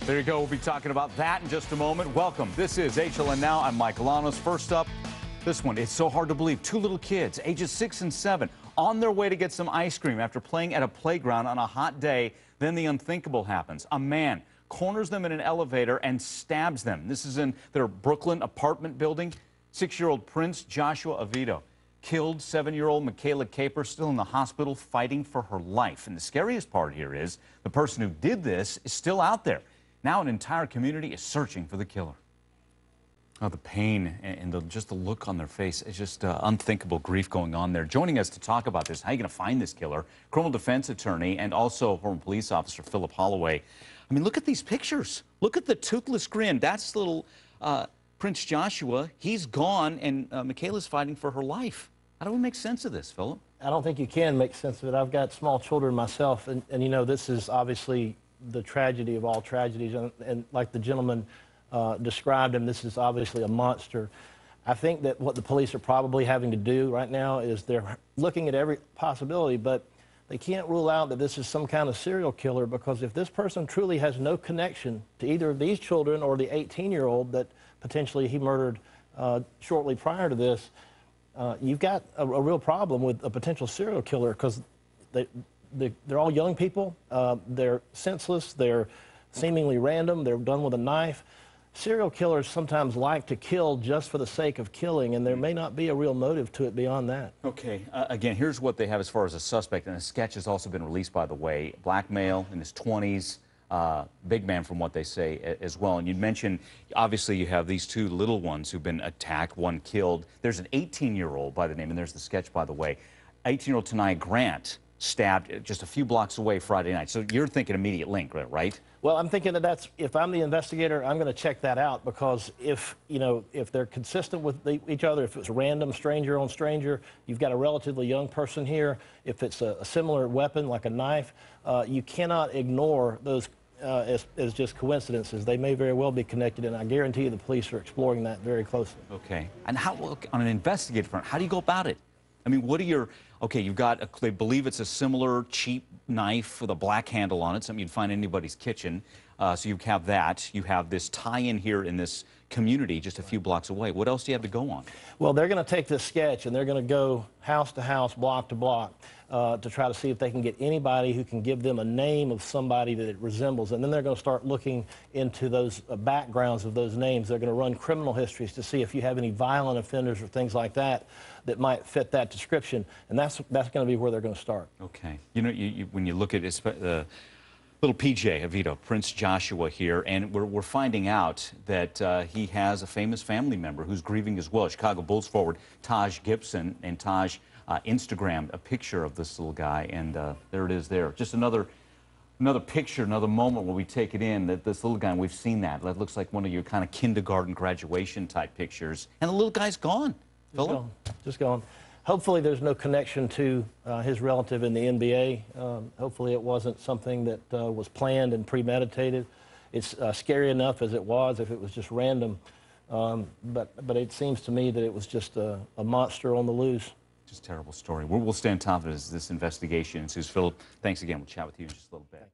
There you go. We'll be talking about that in just a moment. Welcome. This is HLN Now. I'm Mike Alanos. First up, this one. It's so hard to believe. Two little kids, ages 6 and 7, on their way to get some ice cream after playing at a playground on a hot day. Then the unthinkable happens. A man corners them in an elevator and stabs them. This is in their Brooklyn apartment building. 6-year-old Prince Joshua Avito killed 7-year-old Michaela Caper, still in the hospital fighting for her life. And the scariest part here is the person who did this is still out there. Now an entire community is searching for the killer. Oh, the pain and just the look on their face. It's just unthinkable grief going on there. Joining us to talk about this, how are you going to find this killer, criminal defense attorney and also former police officer Philip Holloway. I mean, look at these pictures. Look at the toothless grin. That's little Prince Joshua. He's gone, and Michaela's fighting for her life. How do we make sense of this, Philip? I don't think you can make sense of it. I've got small children myself, and you know, this is obviously the tragedy of all tragedies, and like the gentleman described him, this is obviously a monster. I think that what the police are probably having to do right now is they're looking at every possibility, but they can't rule out that this is some kind of serial killer, because if this person truly has no connection to either of these children or the 18-year-old that potentially he murdered shortly prior to this, you've got a real problem with a potential serial killer, because they're all young people. They're senseless. They're seemingly random. They're done with a knife. Serial killers sometimes like to kill just for the sake of killing, and there may not be a real motive to it beyond that. Okay. Again, here's what they have as far as a suspect, and a sketch has also been released, by the way. Black male in his 20s, big man from what they say as well. And you mentioned, obviously, you have these two little ones who've been attacked, one killed. There's an 18-year-old by the name, and there's the sketch, by the way. 18-year-old Tanai Grant stabbed just a few blocks away Friday night. So you're thinking immediate link, right? Well, I'm thinking that if I'm the investigator, I'm going to check that out, because if they're consistent with each other, if it's random, stranger on stranger, you've got a relatively young person here. If it's a similar weapon like a knife, you cannot ignore those as just coincidences. They may very well be connected, and I guarantee you the police are exploring that very closely. Okay. And how, on an investigative front, how do you go about it? I mean, what are your, okay, you've got, they believe it's a similar cheap knife with a black handle on it, something you'd find in anybody's kitchen. So you have that. You have this tie-in here in this community just a few blocks away. What else do you have to go on? Well, they're going to take this sketch and they're going to go house to house, block to block, to try to see if they can get anybody who can give them a name of somebody that it resembles. And then they're going to start looking into those backgrounds of those names. They're going to run criminal histories to see if you have any violent offenders or things like that that might fit that description. And that's going to be where they're going to start. Okay. You know, when you look at little PJ Avito, Prince Joshua here, and we're finding out that he has a famous family member who's grieving as well. Chicago Bulls forward Taj Gibson, and Taj Instagrammed a picture of this little guy, and there it is there. Just another picture, another moment where we take it in, that this little guy, and we've seen that. That looks like one of your kind of kindergarten graduation type pictures, and the little guy's gone. Just gone. Hopefully there's no connection to his relative in the NBA. Hopefully it wasn't something that was planned and premeditated. It's scary enough as it was if it was just random. But it seems to me that it was just a monster on the loose. Just a terrible story. We'll stay on top of this investigation. Philip, thanks again. We'll chat with you in just a little bit.